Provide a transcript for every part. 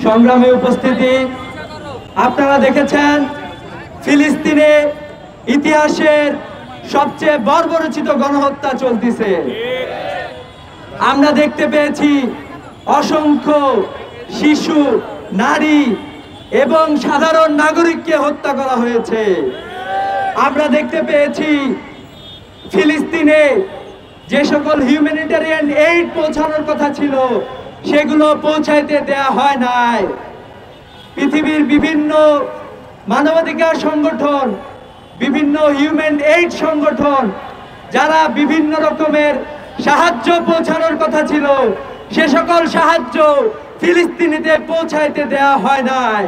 সংগ্রামে উপস্থিতি, আপনারা দেখেছেন ফিলিস্তিনে ইতিহাসের সবচেয়ে বর্বরচিত গণহত্যা চলতেছে। আমরা দেখতে পেয়েছি অসংখ্য শিশু, নারী এবং সাধারণ নাগরিককে হত্যা করা হয়েছে। আমরা দেখতে পেয়েছি ফিলিস্তিনে যে সকল হিউম্যানিটেরিয়ান এইড পৌঁছানোর কথা ছিল সেগুলো পৌঁছাইতে দেয়া হয় নাই। পৃথিবীর বিভিন্ন মানবাধিকার সংগঠন, বিভিন্ন হিউম্যান এইড সংগঠন যারা বিভিন্ন রকমের সাহায্য পৌঁছানোর কথা ছিল সে সকল সাহায্য ফিলিস্তিনিতে পৌঁছাইতে দেয়া হয় নাই।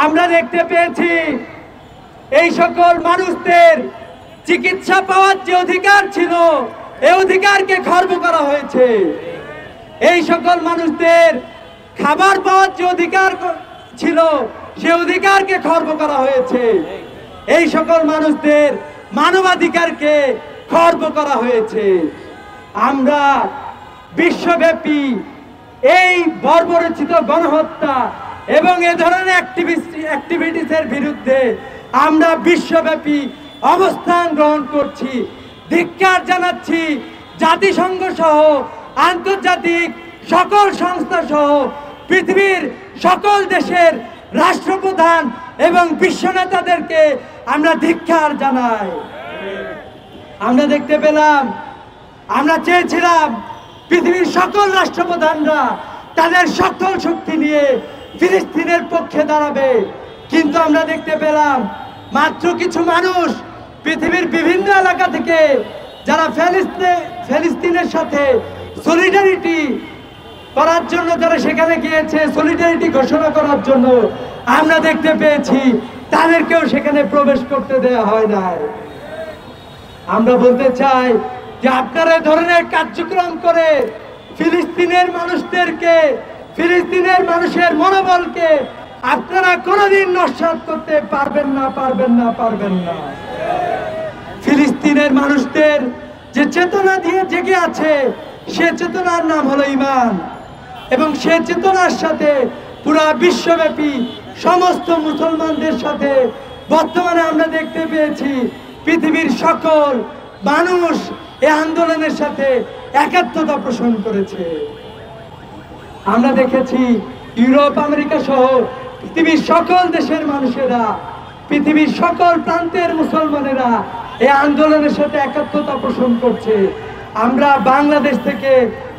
আমরা দেখতে পেয়েছি এই সকল মানুষদের চিকিৎসা পাওয়ার যে অধিকার ছিল এই অধিকারকে খর্ব করা হয়েছে। এই সকল মানুষদের খাবার পাওয়ার যে অধিকার ছিল সে অধিকারকে খর্ব করা হয়েছে। এই সকল মানুষদের মানবাধিকারকে খর্ব করা হয়েছে। আমরা বিশ্বব্যাপী এই বর্বরচিত গণহত্যা এবং এ ধরনের অ্যাক্টিভিটিসের বিরুদ্ধে আমরা বিশ্বব্যাপী অবস্থান গ্রহণ করছি, ধিক্কার জানাচ্ছি। জাতিসংঘ সহ আন্তর্জাতিক সকল সংস্থা সহ পৃথিবীর সকল দেশের রাষ্ট্রপ্রধান এবং বিশ্ব নেতাদেরকে আমরা ধিক্কার জানাই। আমরা দেখতে পেলাম, আমরা চেয়েছিলাম পৃথিবীর সকল রাষ্ট্রপ্রধানরা তাদের সকল শক্তি নিয়ে ফিলিস্তিনের পক্ষে দাঁড়াবে, কিন্তু আমরা দেখতে পেলাম মাত্র কিছু মানুষ পৃথিবীর বিভিন্ন এলাকা থেকে যারা ফিলিস্তিনের সাথে সলিডারিটি করার জন্য যারা সেখানে গিয়েছে, সলিডারিটি ঘোষণা করার জন্য, আমরা দেখতে পেয়েছি তাদেরকেও সেখানে প্রবেশ করতে দেওয়া হয় নাই। আমরা বলতে চাই যে আপনারা এই ধরনের কার্যক্রম করে ফিলিস্তিনের মানুষদেরকে, ফিলিস্তিনের মানুষের মনোবলকে আপনারা কোনোদিন নস্যাৎ করতে পারবেন না, পারবেন না, পারবেন না। ফিলিস্তিনের মানুষদের যে চেতনা দিয়ে জেগে আছে সে চেতনার নাম হলো ঈমান, এবং সে চেতনার সাথে পুরা বিশ্বব্যাপী সমস্ত মুসলমানদের সাথে বর্তমানে আমরা দেখতে পেয়েছি পৃথিবীর সকল মানুষ এই আন্দোলনের সাথে একাত্মতা পোষণ করেছে। আমরা দেখেছি ইউরোপ, আমেরিকা সহ পৃথিবীর সকল দেশের মানুষেরা, পৃথিবীর সকল প্রান্তের মুসলমানেরা এই আন্দোলনের সাথে একাত্মতা পোষণ করছে। আমরা বাংলাদেশ থেকে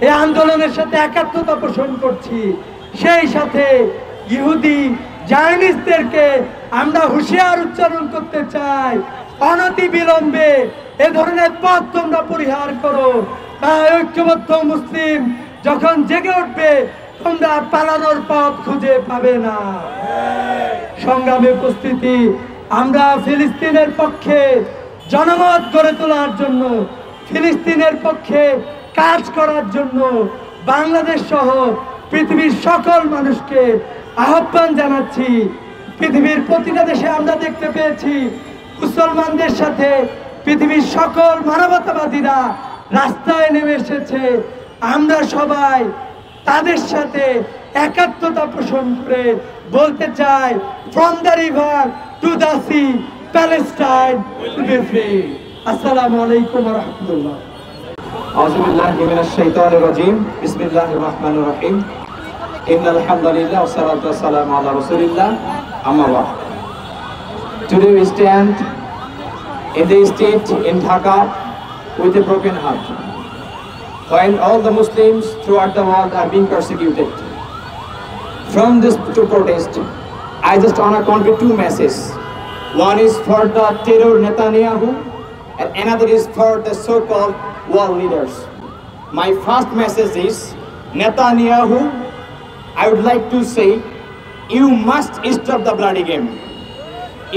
এই আন্দোলনের সাথে একাত্মতা পোষণ করছি। সেই সাথে ইহুদি জায়নিস্টদেরকে আমরা হুঁশিয়ার উচ্চারণ করতে চাই, অনতি বিলম্বে এ ধরনের পথ তোমরা পরিহার করো। ঐক্যবদ্ধ মুসলিম যখন জেগে উঠবে তোমরা পালানোর পথ খুঁজে পাবে না। সংগ্রামে উপস্থিতি, আমরা ফিলিস্তিনের পক্ষে জনমত গড়ে তোলার জন্য, ফিলিস্তিনের পক্ষে কাজ করার জন্য বাংলাদেশ সহ পৃথিবীর সকল মানুষকে আহ্বান জানাচ্ছি। পৃথিবীর প্রতিটা দেশে আমরা দেখতে পেয়েছি মুসলমানদের সাথে পৃথিবীর সকল মানবতাবাদীরা রাস্তায় নেমে এসেছে। আমরা সবাই তাদের সাথে একাত্মতা পোষণ করে বলতে চাই, from the river to the sea, Palestine will be free. আসসালামু আলাইকুম ওয়া রাহমাতুল্লাহ। আউযু বিল্লাহি মিনাশ শাইতানির রাজীম। বিসমিল্লাহির রহমানির রহিম। ইন্নাল হামদালিল্লাহ ওয়া সলাতু ওয়া সালামু আলা রাসূলিল্লাহ, আম্মা বা'দ। Today we stand in the state in Dhaka with a broken heart, while all the Muslims throughout the world are being persecuted. From this to protest, I just want to convey two messages. One is for the terror Netanyahu, and another is for the so-called world leaders. My first message is, Netanyahu, I would like to say, you must stop the bloody game.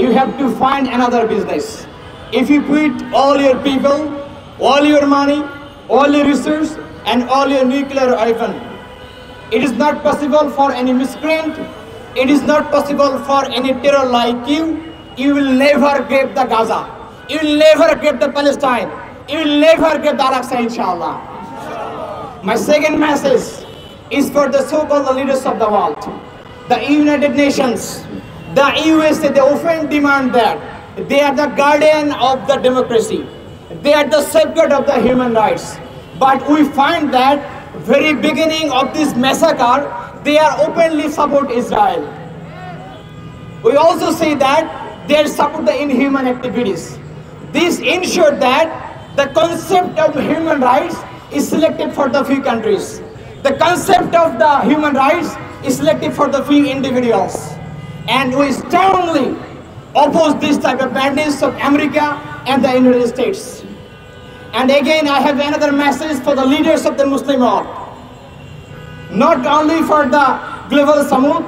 You have to find another business. If you quit all your people, all your money, all your resources, and all your nuclear weapon, it is not possible for any miscreant, it is not possible for any terror like you. You will never get the Gaza. You will never get the Palestine. You will never get the Al-Aqsa, inshallah. My second message, is for the so-called leaders of the world. The United Nations, the USA, they often demand that they are the guardian of the democracy. They are the safeguard of the human rights. But we find that very beginning of this massacre, they are openly support Israel. We also say that they support the inhuman activities. This ensured that the concept of human rights is selected for the few countries. The concept of the human rights is selected for the few individuals. And we strongly oppose this type of madness of America and the United States. And again, I have another message for the leaders of the Muslim world. Not only for the global Samut,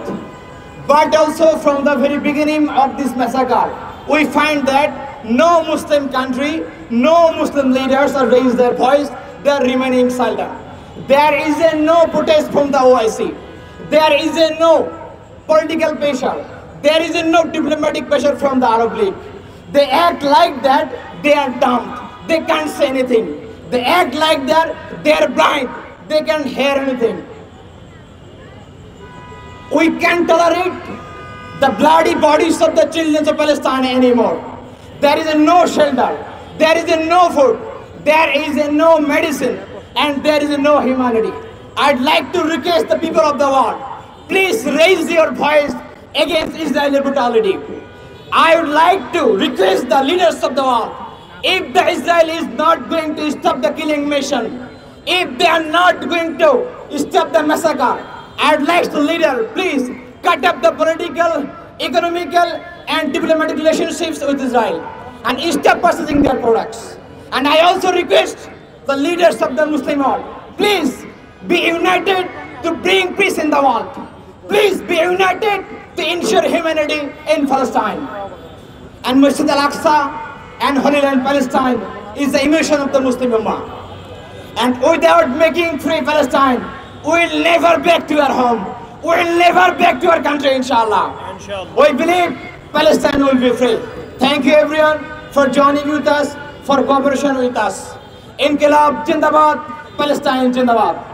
but also from the very beginning of this massacre, we find that no Muslim country, no Muslim leaders have raised their voice, they are remaining silent. There is no protest from the OIC. There is no political pressure. There is no diplomatic pressure from the Arab League. They act like that, they are dumb. They can't say anything. They act like that, they are blind. They can't hear anything. We can't tolerate the bloody bodies of the children of Palestine anymore. There is no shelter. There is no food. There is no medicine. And there is no humanity. I'd like to request the people of the world, please raise your voice against Israeli brutality. I would like to request the leaders of the world, if the Israel is not going to stop the killing mission, if they are not going to stop the massacre, I would like the leader, please cut up the political, economical and diplomatic relationships with Israel and stop purchasing their products. And I also request the leaders of the Muslim world, please be united to bring peace in the world. Please be united to ensure humanity in Palestine. And Masjid al-Aqsa and Holy Land Palestine is the emotion of the Muslim Ummah. And without making free Palestine, we will never back to our home. We will never back to our country, inshallah. We believe Palestine will be free. Thank you everyone for joining with us, for cooperation with us. Inqilab Jindabad, Palestine Jindabad.